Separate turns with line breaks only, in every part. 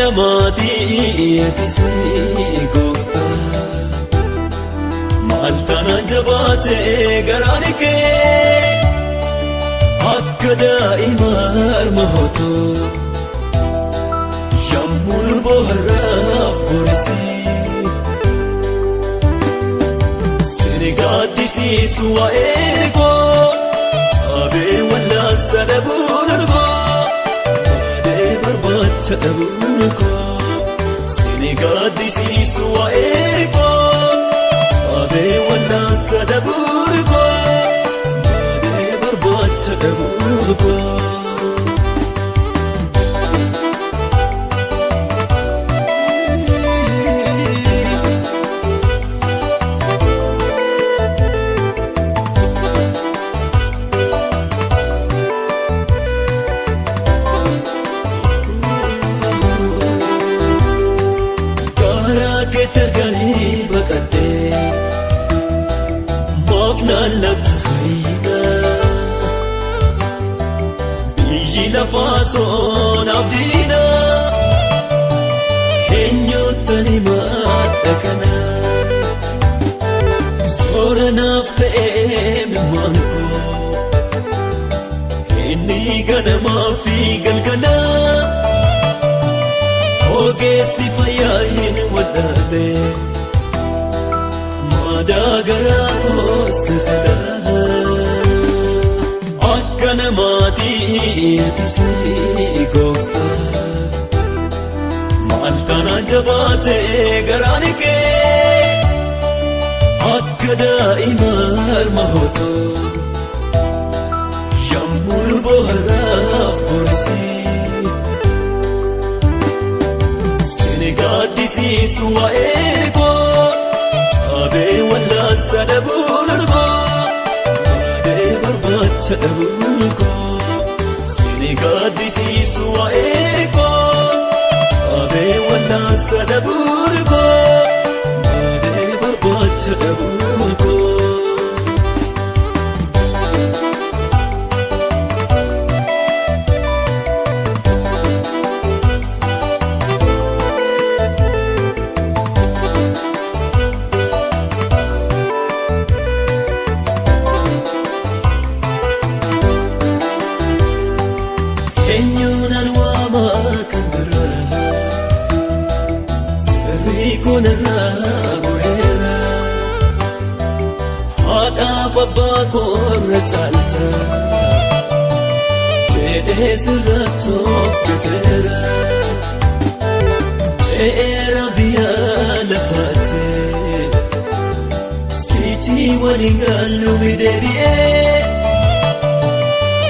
Akkanamaatii ati goofta maal kana jabaatee garaan kee akka daa'ima harma hootoo yommuu bohaaraaf borisii sini gaaddisiisu waa'ee koo cabee wallaansa dhabuun koo baadhee barbaacha dhabuun koo sini gaaddisiisu waa'ee koo cabee wallaansa dhabuun koo baadhee barbaacha dhabuun koo. Lafaasoon abdiina eenyuutani madda kana soora naaf ta'ee mimmaan koo inni ganamaa fi galgala ogeessi fayyaa hin wallaalle maadaa garaa koosa jedha. Akkanamaatii ati goofta maal kana jabaatee garaan kee akka daa'ima harma hootoo yommuu bohaaraaf borisii sini gaaddisiisu waa'ee koo cabee wallaansa dhabuun koo barbaacha dhabuun koo sini gaaddisiisu waa'ee koo cabee wallaansa dhabuun koo baadhee barbaacha dhabuun koo. Haadhaaf abbaa koorra caalta jedhee sirratti of gateera ce'eera biyya lafaattee sichi waliin gaalluumi deebi'ee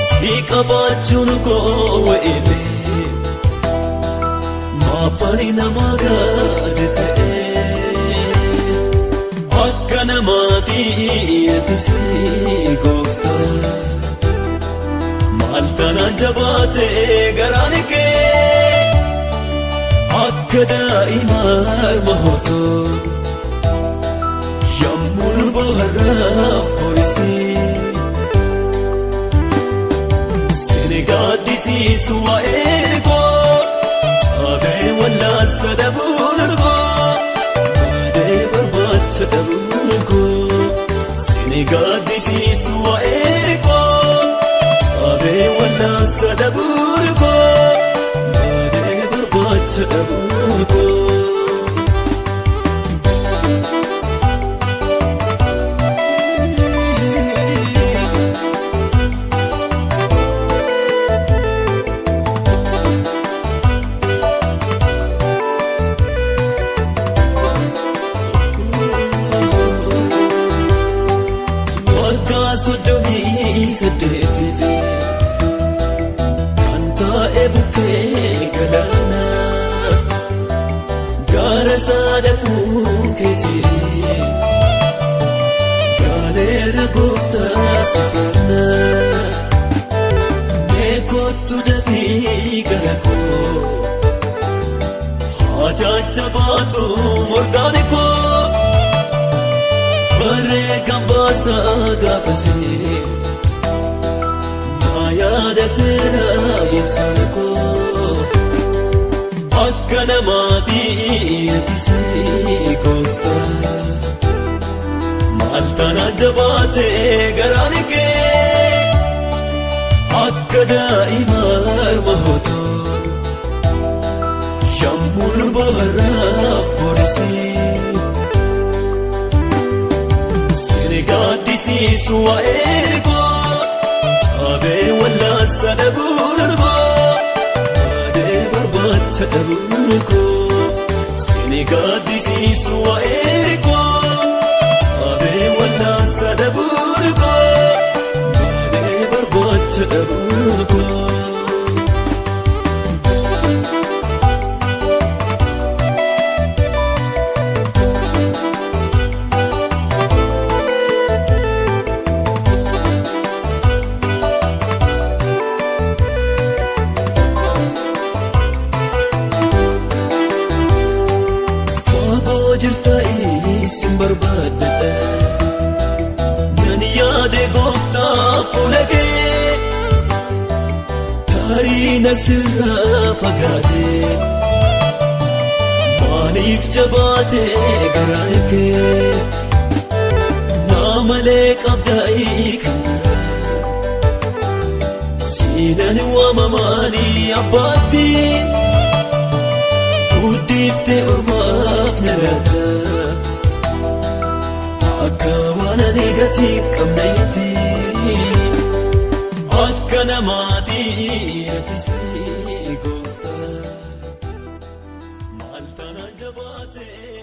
si qabaachuun koo wa'eebee maafani namaa gaade ta'ee. Akkanamaatii ati goofta maal kana jabaatee garaan kee akka daa'ima harma hootoo yommuu bohaaraaf borisii sini gaaddisiisu waa'ee koo cabee wallaansa dhabuun koo baadhee barbaacha dhabuun koo sini gaaddisiisu waa'ee koo cabee wallaansa dhabuun koo baadhee barbaacha dhabuun koo. Saddeetiif kan taa'e bukkee galaana gaara saadaquu keetii gaaleera gooftaa sifanna meekottu dafii gara koo hajaacha baatu morgaan koo barree kan baasaa gaafasee. Yaadateera yesuus koo akka namaatii ati si gooftaa. Maal taana jabaatee garaan kee akka daa'ima harma hootoo yemmuu bohaaraaf borisii. Sini gaaddisiisu waa'ee koo cabee wallaansa dhabuun koo baadhee barbaacha dhabuun koo. Sini gaaddisiisu waa'ee koo cabee wallaansa dhabuun koo baadhee barbaacha dhabuun koo. Isin barbaadadha nan yaade gooftaa fuula kee tarii na sirraa fagaatee maaliif jabaatee garaan kee naa malee qabdaa'ii kan biraa siinan waamamaanii abbaattiin guddiftee ormaaf na laata. Akka waan ani gatii qabna itti akka namaatii ati si gooftaa. Maal taana jabaatee